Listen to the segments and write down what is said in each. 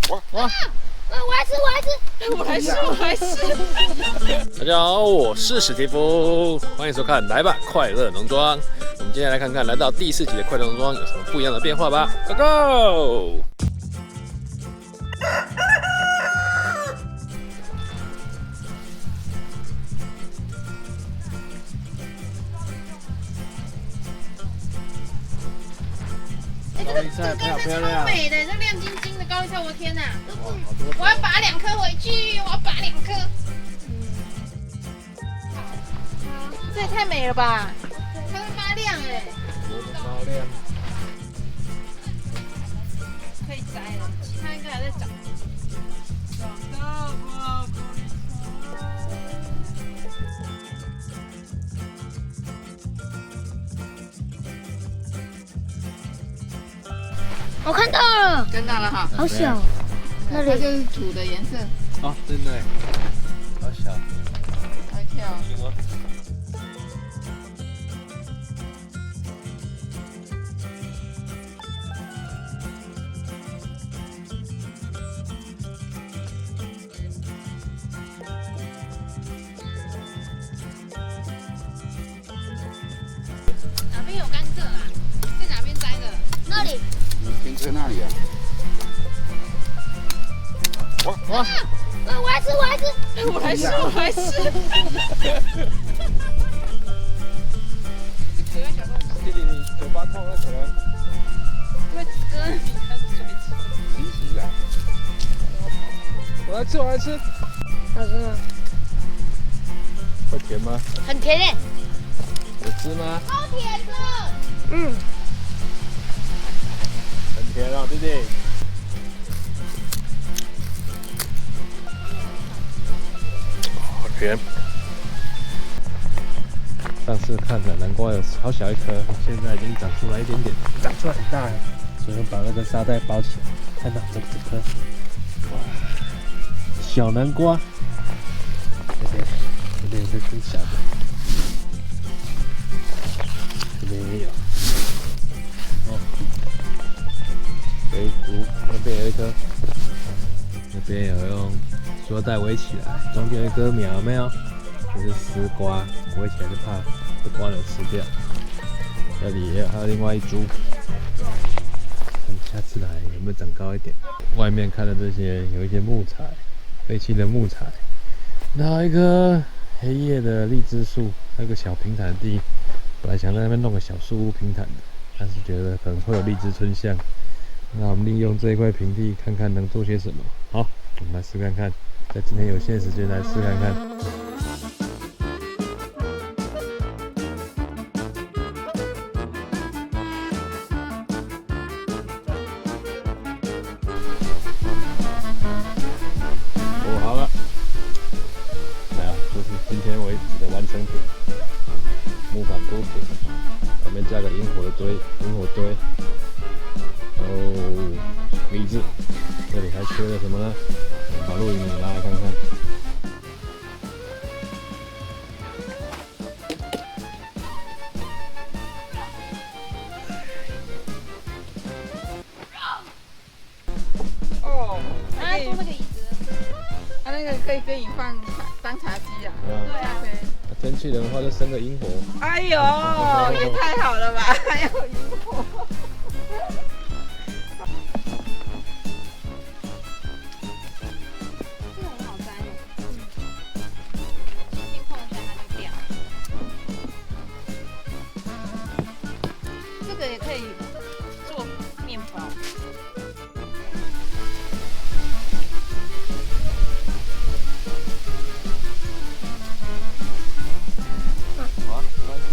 我来吃。大家好，我是史蒂夫，欢迎收看《来吧快乐农庄》。我们今天来看看来到第4集的快乐农庄有什么不一样的变化吧。Go go！ 高丽菜漂漂亮，超美的，这亮晶晶的高丽菜，我天哪！我要拔2颗回去，我要拔2颗。好，这也太美了吧！它会发亮哎，漂亮。可以摘了，其他应该还在长。我看到了，跟到了哈，好小，那里它就是土的颜色，哦，真的，好小。好跳。哪边有甘蔗啊？在哪边摘的？那里，停车那里啊？我来吃，我来吃。弟弟，你嘴巴痛了可能会割你的嘴唇。洗洗啊！我来吃。好吃吗？会甜吗？很甜诶，有汁吗？超甜的。嗯，很甜哦，弟弟。好甜。上次看的南瓜有好小一颗，现在已经长出来一点点，长出来很大了。所以我把那个沙袋包起来，看到这颗，哇，小南瓜。这边是更小的，这边也有。哦，那边有一颗，那边有用塑袋围起来，中间有一颗苗，有没有？这是丝瓜，围起来就怕被瓜牛吃掉。这里也有，还有另外一株，看下次来有没有长高一点。外面看的这些有一些木材，废弃的木材，然后一棵黑叶的荔枝树，还有个小平坦地。本来想在那边弄个小树屋平坦的，但是觉得可能会有荔枝春象。那我们利用这一块平地，看看能做些什么。好，我们来试看看，在今天有限时间来试看看。哦，好了，来啊，就是今天为止的完成品。木板铺平，旁边加个萤火堆，然后荔枝，这里还缺了什么呢？我们把录影拿来看看。哦，他做那个椅子，他那个可以给你当茶几啊。对啊，可以。天气冷的话，就生个萤火。哎呦，也太好了吧！还有萤火。这个很好摘耶，天空下它就掉。这个也可以做面包。好啊，没关系。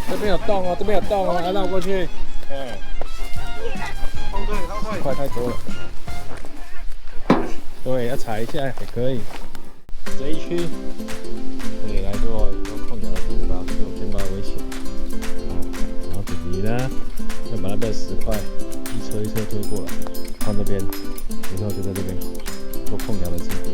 这边有洞哦，要绕过去。哎，后退，快太多了。对，要踩一下也可以。这一区可以来做控窑的地方，所以我先把它围起来。然后弟弟呢，会把那边石块一车一车推过来，放这边，以后就在这边做控窑的基地。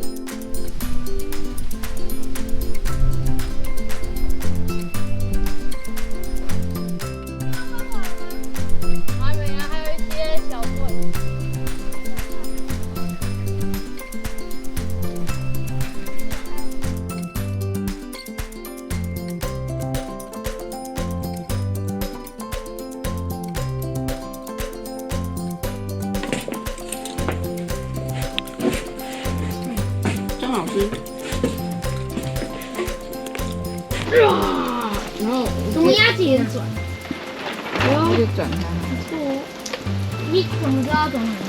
然后怎么压紧转？就转它。你怎么知道转哪边？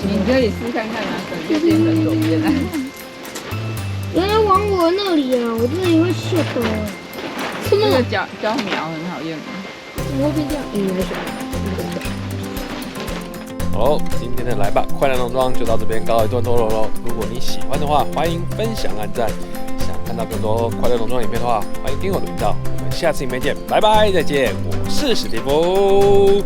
你可以试看看啊，转右边转左边啊。原来往我那里啊，我真的也会秀的。这个胶苗很好用。我会变这样，不是。好，今天的来吧快乐农庄就到这边告一段落喽。如果你喜欢的话，欢迎分享、按赞。想看到更多快乐农庄影片的话，欢迎订阅我的频道。我们下次影片见，拜拜，再见。我是史蒂夫。